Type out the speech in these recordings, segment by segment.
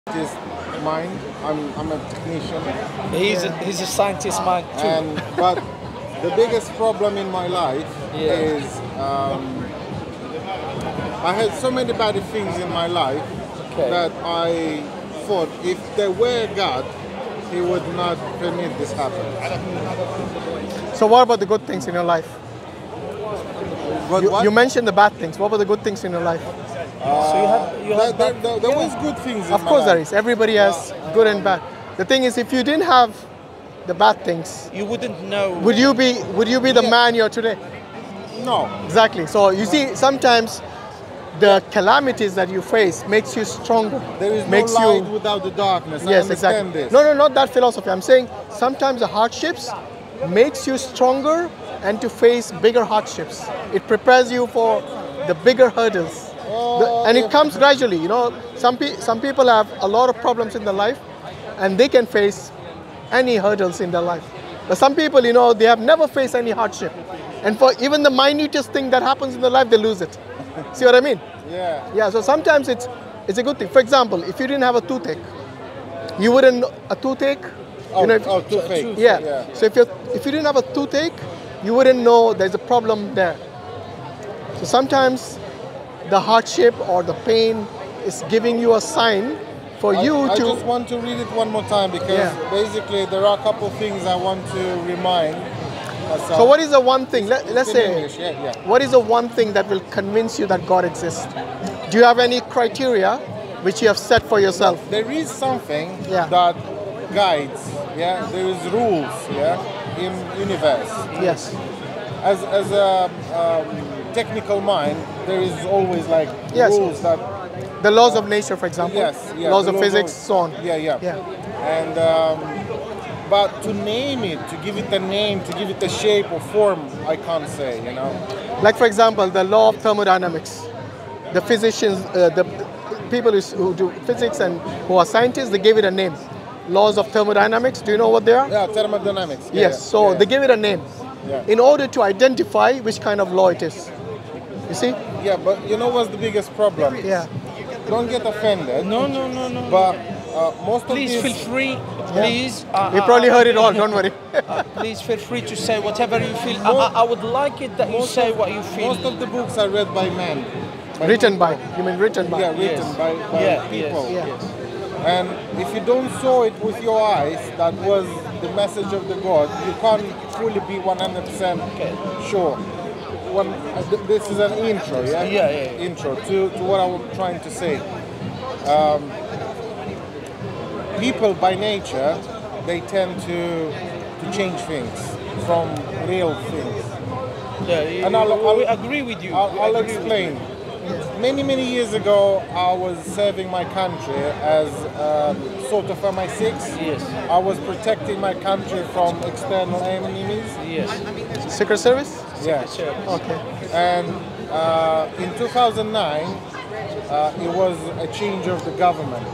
scientist mind. I'm a technician. He's a scientist mind too. But the biggest problem in my life is I had so many bad things in my life that I thought if there were God, He would not permit this happen. So what about the good things in your life? You mentioned the bad things. What were the good things in your life? There was good things in Of my course there life. is. Everybody has good and bad. The thing is, if you didn't have the bad things, You wouldn't know. would you be the man you're today? No. Exactly. So you see, sometimes the calamities that you face makes you stronger. There is no makes light you, without the darkness. I yes, understand exactly. this. No, not that philosophy. I'm saying sometimes the hardships makes you stronger and to face bigger hardships. It prepares you for the bigger hurdles. And it comes gradually. You know, some people have a lot of problems in their life and they can face any hurdles in their life. But some people, you know, they have never faced any hardship. And for even the minutest thing that happens in their life, they lose it. See what I mean? Yeah. Yeah, so sometimes it's a good thing. For example, if you didn't have a toothache, you wouldn't a toothache. Toothache. Yeah. So if you didn't have a toothache, you wouldn't know there's a problem there. So sometimes the hardship or the pain is giving you a sign for you I to. just want to read it one more time because basically there are a couple of things I want to remind myself. So what is the one thing? Let's say, English, yeah. what is the one thing that will convince you that God exists? Do you have any criteria which you have set for yourself? There is something Yeah. that guides. Yeah, there is rules. Yeah, in universe. Yes. As a technical mind, there is always like Yes. rules that. The laws of nature, for example. Yes. Yeah. Laws the of physics, so on. Yeah. And but to name it, to give it a name, to give it a shape or form, I can't say. You know. Like for example, the law of thermodynamics. The physicians, the people who do physics and who are scientists, they gave it a name. Laws of thermodynamics. Do you know what they are? Yeah, thermodynamics. Yes. So they gave it a name in order to identify which kind of law it is. You see? Yeah, but you know what's the biggest problem? Yeah. Don't get offended. No. But most of Please these. feel free. Please. We probably heard it all. Don't worry. Please feel free to say whatever you feel. I would like it that you say what you feel. Most of the books are read by men. Written by. You mean written by? Yeah, written by people. Yes. And if you don't saw it with your eyes, that was the message of the God, you can't fully be 100% sure. This is an intro, yeah? Yeah. Intro to what I'm trying to say. People by nature, they tend to change things from real things. Yeah, And I agree with you. I'll explain. Many years ago, I was serving my country as sort of MI6. Yes. I was protecting my country from external enemies. Yes. Secret Service? Yeah. Okay. And in 2009, it was a change of the government.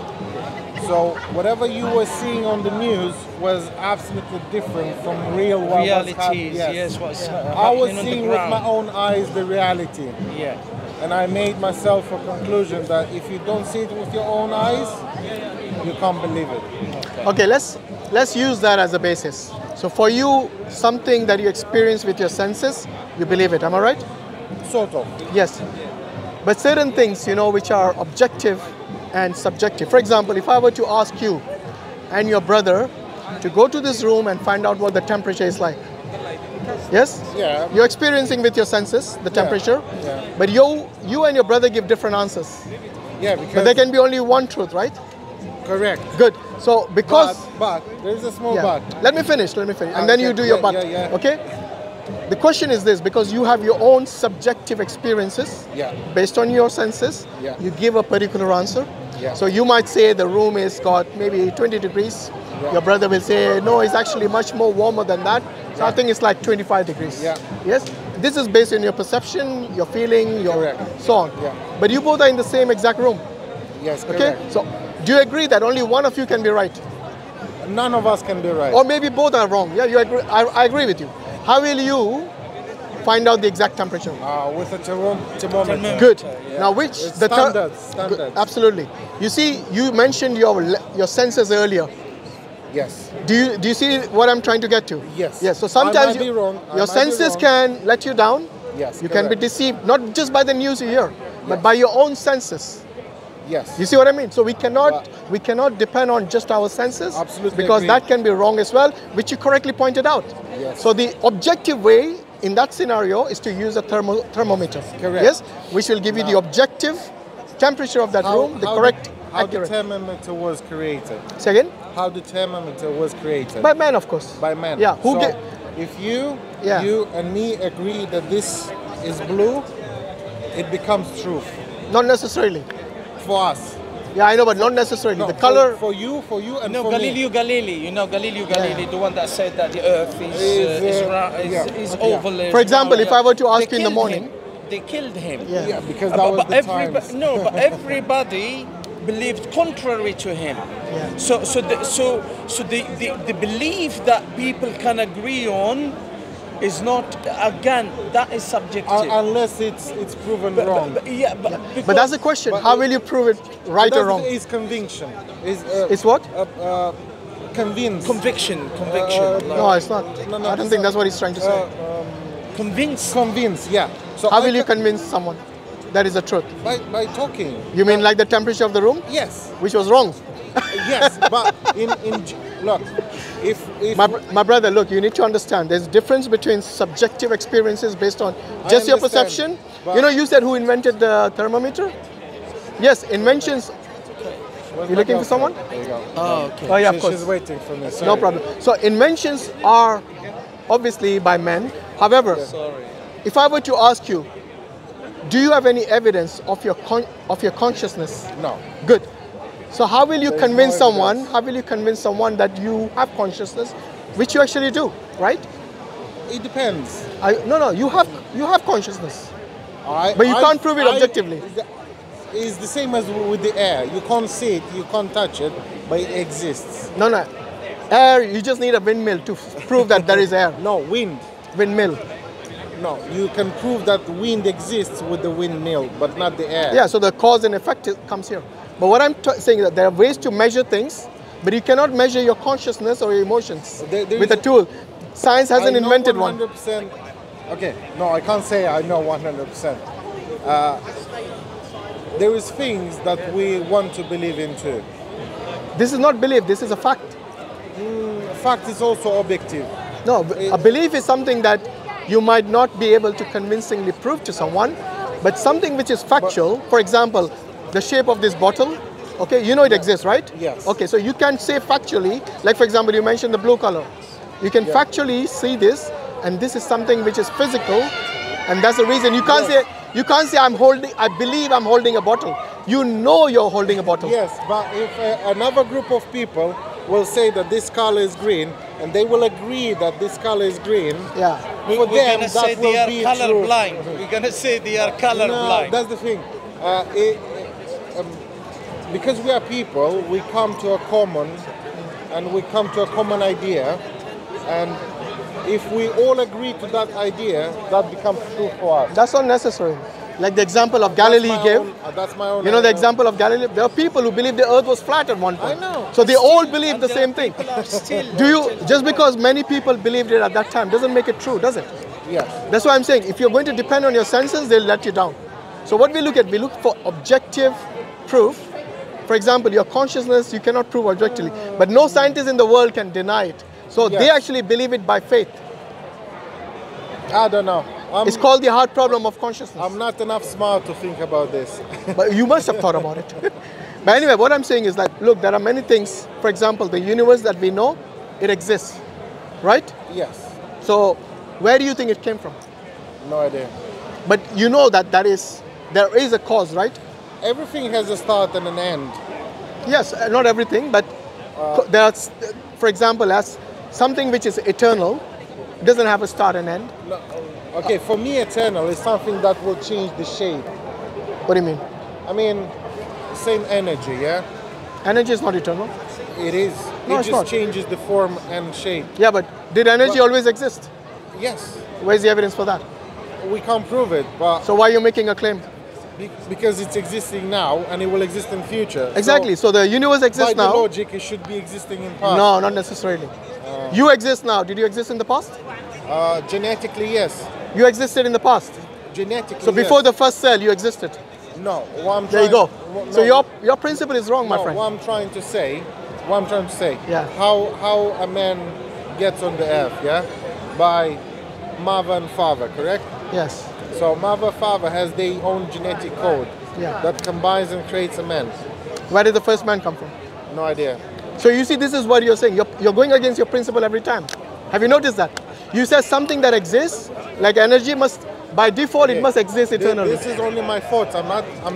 So whatever you were seeing on the news was absolutely different from real what was happening. Realities, yes, what's I happening was on the seeing with my ground. own eyes the reality. Yeah. And I made myself a conclusion that if you don't see it with your own eyes, you can't believe it. Okay, let's use that as a basis. So for you, something that you experience with your senses, you believe it, am I right? Sort of. Yes. But certain things, you know, which are objective and subjective. For example, if I were to ask you and your brother to go to this room and find out what the temperature is like. Yes? Yeah. You're experiencing with your senses the temperature, Yeah. but you and your brother give different answers. Yeah, But because there can be only one truth, right? correct. Good. So because But there's a small but. let me finish, and then you do your but. Yeah. Okay? The question is this, because you have your own subjective experiences based on your senses, you give a particular answer. Yeah. So you might say the room is got maybe 20 degrees. Yeah. Your brother will say, no, it's actually much more warmer than that. So I think it's like 25 degrees. Yeah. Yes? This is based on your perception, your feeling, your Correct. so on. Yeah. But you both are in the same exact room. Yes, Okay? correct. So do you agree that only one of you can be right? None of us can be right. Or maybe both are wrong. Yeah, you agree. I agree with you. How will you find out the exact temperature? With a thermometer. Good. Yeah. Now, which It's the standard. Good, absolutely. You see, you mentioned your senses earlier. Yes. Do you see what I'm trying to get to? Yes. Yes. So sometimes I might be wrong. your senses can let you down. Yes. You can be correct. deceived, not just by the news you hear, but Yes. by your own senses. Yes. You see what I mean? So we cannot depend on just our senses, Absolutely because agree. that can be wrong as well, which you correctly pointed out. Yes. So the objective way in that scenario is to use a thermometer. Correct. Yes, which will give you the objective temperature of that room, the correct, How the accurate. thermometer was created? Say again? How the thermometer was created? By man, of course. By man. Yeah. Who So get? if you Yeah. and me agree that this is blue, it becomes truth Not necessarily. for us. Yeah, I know, but not necessarily. No, the color. for you, and No, for me. Galileo Galilei. You know Galileo Galilei, Yeah. the one that said that the Earth is oval. For example, if I were to ask They you in the killed morning. him. They killed him. Yeah. Yeah, because that was the times. No, but everybody believed contrary to him. Yeah. So the belief that people can agree on is not, again, that is subjective. Unless it's proven wrong. But that's the question. But How will you prove it right or wrong? Is conviction. It's what? Convinced. Conviction. No, it's not. No, I don't think that's what he's trying to say. Convinced, yeah. So How will you convince someone that is the truth? By talking. You mean like the temperature of the room, Yes. which was wrong? Yes, but look, if My brother, look, you need to understand. There's difference between subjective experiences based on just your understand, perception. but- You know, you said who invented the thermometer? Yes, inventions. Where's You my looking for someone? girlfriend? There you go. Oh, okay. Oh yeah, of She's course. waiting for me. Sorry. No problem. So inventions are obviously by men. However, Sorry. if I were to ask you, do you have any evidence of your consciousness? No. Good. So how will you There's convince no someone? evidence. How will you convince someone that you have consciousness, which you actually do, right? It depends. No, you have consciousness. But you can't prove it objectively. It's the same as with the air. You can't see it, you can't touch it, but it exists. No. Air, you just need a windmill to prove that there is air. No, wind. Windmill. No, you can prove that wind exists with the windmill, but not the air. Yeah, so the cause and effect comes here. But what I'm saying is that there are ways to measure things, but you cannot measure your consciousness or your emotions There with a tool. Science hasn't I know invented one. 100%. Okay, no, I can't say I know 100%. There is things that we want to believe in too. This is not belief, this is a fact. Fact is also objective. No, a belief is something that you might not be able to convincingly prove to someone, but something which is factual, for example, the shape of this bottle, okay, you know it exists, right? Yes. Okay, so you can say factually, like for example, you mentioned the blue color. You can factually see this, and this is something which is physical, and that's the reason you can't say I believe I'm holding a bottle. You know you're holding a bottle. Yes, but if another group of people will say that this color is green, and they will agree that this color is green, Yeah. for We're them gonna say that will they are be colorblind. true. We're gonna say they are No, colorblind. that's the thing. Because we are people, we come to a common idea, and if we all agree to that idea, that becomes true for us. That's not necessary. Like the example of Galilee gave. That's my own. You know the example of Galilee? There are people who believe the earth was flat at one point. I know. So they all believe the And same thing. people are still Just because many people believed it at that time doesn't make it true, does it? Yes. That's why I'm saying if you're going to depend on your senses, they'll let you down. So what we look for objective proof. For example, your consciousness you cannot prove objectively, but no scientist in the world can deny it. So they Yes. actually believe it by faith. I don't know. It's called the hard problem of consciousness. I'm not enough smart to think about this. But you must have thought about it. But anyway, what I'm saying is that, look, there are many things. For example, the universe that we know, it exists, right? Yes. So where do you think it came from? No idea. But you know that there is a cause, right? Everything has a start and an end. Yes, not everything, but there's, for example, as something which is eternal, doesn't have a start and end. No, okay, for me, eternal is something that will change the shape. What do you mean? I mean, same energy, yeah? Energy is not eternal. It is. No, It it's just not. changes the form and shape. Yeah, but did energy always exist? Yes. Where's the evidence for that? we can't prove it, but So why are you making a claim? because it's existing now and it will exist in future. Exactly. So the universe By exists the now. logic, it should be existing in past. No, not necessarily. You exist now. Did you exist in the past? Genetically, yes. You existed in the past. Genetically, So before yes. the first cell, you existed. No, what I'm There you trying- go. no, So your principle is wrong, my no, friend. What I'm trying to say, Yeah. how a man gets on the earth, yeah, by mother and father, correct? Yes. So mother, father has their own genetic code Yeah. that combines and creates a man. Where did the first man come from? No idea. So you see, this is what you're saying. You're going against your principle every time. Have you noticed that? You said something that exists, like energy must, by default, it must exist eternally. This is only my thoughts. I'm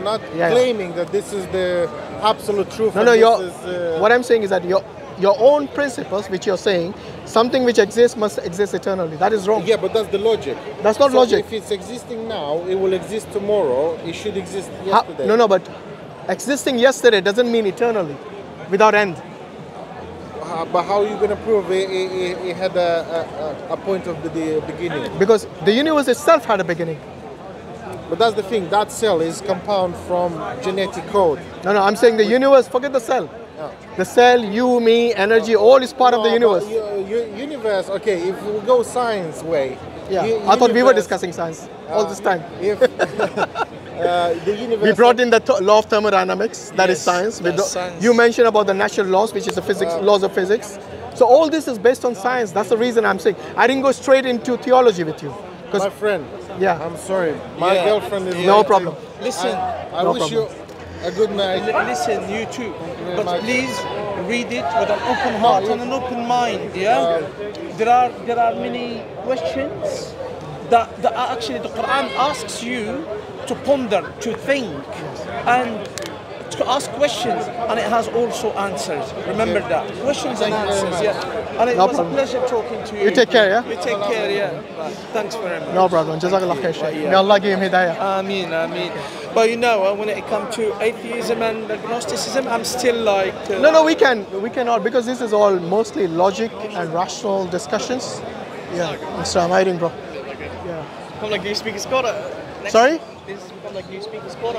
not Yeah. claiming that this is the absolute truth. No, and no. this is, What I'm saying is that your own principles, which you're saying, something which exists must exist eternally. That is wrong. yeah, but that's the logic. That's not So logic. If it's existing now, it will exist tomorrow. It should exist How- yesterday. no, but existing yesterday doesn't mean eternally, without end. But how are you going to prove it had a point of the beginning? Because the universe itself had a beginning. But that's the thing. That cell is compound from genetic code. No, I'm saying the universe. Forget the cell. Yeah. The cell, you, me, energy, all is part of the No, universe. but universe. Okay, if we go science way. Yeah. u- I thought we were universe- discussing science all this time. If the universe. We brought in the law of thermodynamics, that is Yes, science. that's science. You mentioned about the natural laws, which is the physics, laws of physics. So all this is based on science. That's the reason I'm saying. I didn't go straight into theology with you. My friend. Yeah. I'm sorry. My Yeah. girlfriend is. No waiting. problem. Listen, I No wish problem. you a good night. listen, you too. much. But please read it with an open heart and an open mind. Yeah, there are many questions that actually the Quran asks you to ponder, to think, and to ask questions, and it has also answers. Remember that questions and Thank you very answers. much. Yeah, and it No was problem. a pleasure talking to you. You take care, yeah? You take care, yeah. Thanks very much. No problem. Jazakallah khair, Shaykh. May Allah give him hidayah. Ameen, ameen. But you know, when it comes to atheism and agnosticism, I'm still like. No, we cannot, because this is all mostly logic and rational discussions. Yeah, I'm hiding, bro. Become like new speaker Scott. Sorry? This has become like new speaker Scott.